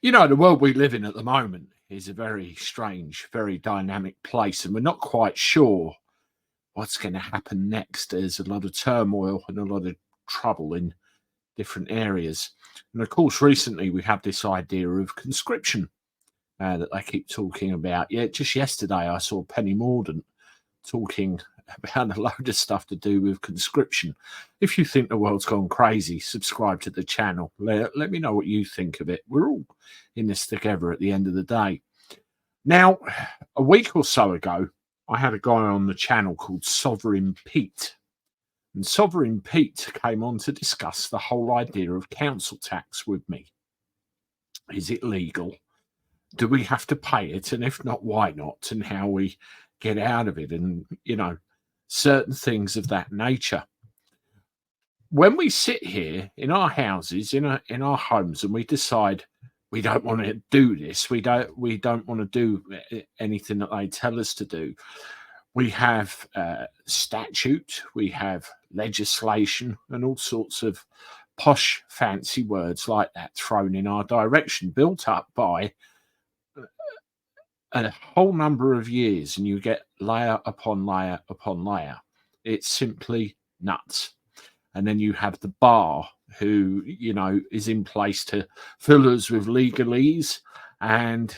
You know, the world we live in at the moment is a very strange, very dynamic place, and we're not quite sure what's going to happen next. There's a lot of turmoil and a lot of trouble in different areas. And of course, recently we have this idea of conscription that they keep talking about. Yeah, just yesterday I saw Penny Mordaunt talking about a load of stuff to do with conscription. If you think the world's gone crazy, subscribe to the channel. Let me know what you think of it. We're all in this together at the end of the day. Now, a week or so ago, I had a guy on the channel called Sovereign Pete. And Sovereign Pete came on to discuss the whole idea of council tax with me. Is it legal? Do we have to pay it? And if not, why not? And how we get out of it? And, certain things of that nature. When we sit here in our houses, in our homes, and we decide we don't want to do this, we don't want to do anything that they tell us to do. We have statute, we have legislation, and all sorts of posh, fancy words like that thrown in our direction, built up by a whole number of years, and you get layer upon layer upon layer. It's simply nuts. And then you have the bar who, is in place to fill us with legalese and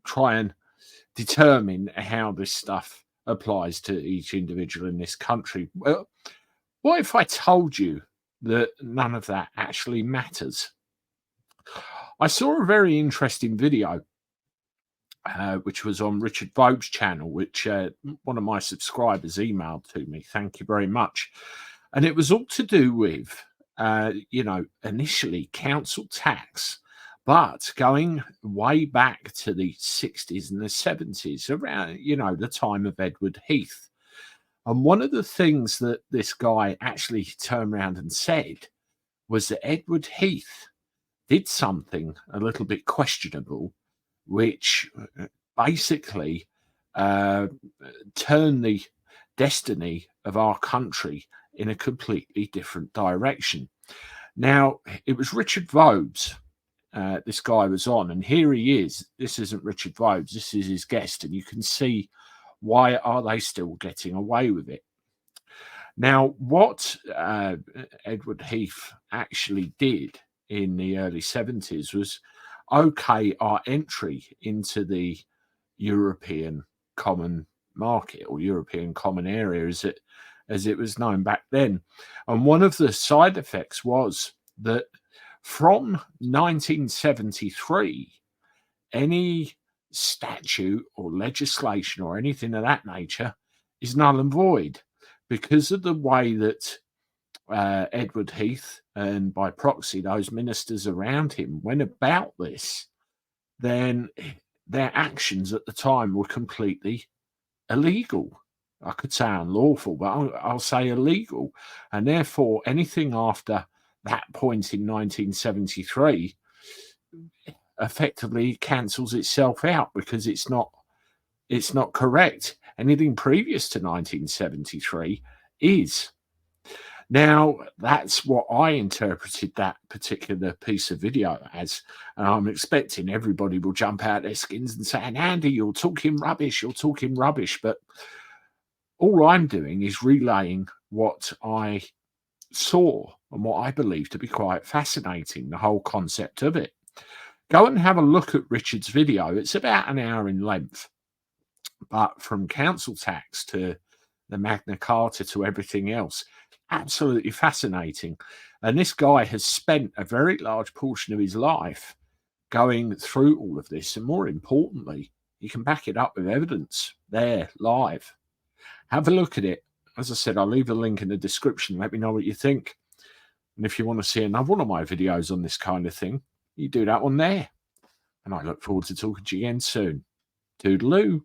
try and determine how this stuff applies to each individual in this country. Well, what if I told you that none of that actually matters? I saw a very interesting video which was on Richard Vogue's channel, which one of my subscribers emailed to me. Thank you very much. And it was all to do with, initially council tax, but going way back to the 60s and the 70s, around, the time of Edward Heath. And one of the things that this guy actually turned around and said was that Edward Heath did something a little bit questionable, which basically turned the destiny of our country in a completely different direction. Now, it was Richard Vogue's this guy was on, and here he is. This isn't Richard Vogue's, this is his guest, and you can see why are they still getting away with it. Now, what Edward Heath actually did in the early 70s was okay our entry into the European common market or European common area as it was known back then. And one of the side effects was that from 1973, any statute or legislation or anything of that nature is null and void because of the way that Edward Heath and by proxy those ministers around him went about this. Then their actions at the time were completely illegal. I could say unlawful, but I'll say illegal. And therefore, anything after that point in 1973 effectively cancels itself out because it's not correct. Anything previous to 1973 is. Now, that's what I interpreted that particular piece of video as. And I'm expecting everybody will jump out their skins and say, Andy, you're talking rubbish. But all I'm doing is relaying what I saw and what I believe to be quite fascinating, the whole concept of it. Go and have a look at Richard's video. It's about an hour in length. But from council tax to the Magna Carta to everything else, absolutely fascinating. And this guy has spent a very large portion of his life going through all of this. And more importantly, you can back it up with evidence there live. Have a look at it. As I said, I'll leave a link in the description. Let me know what you think. And if you want to see another one of my videos on this kind of thing, you do that one there. And I look forward to talking to you again soon. Toodaloo.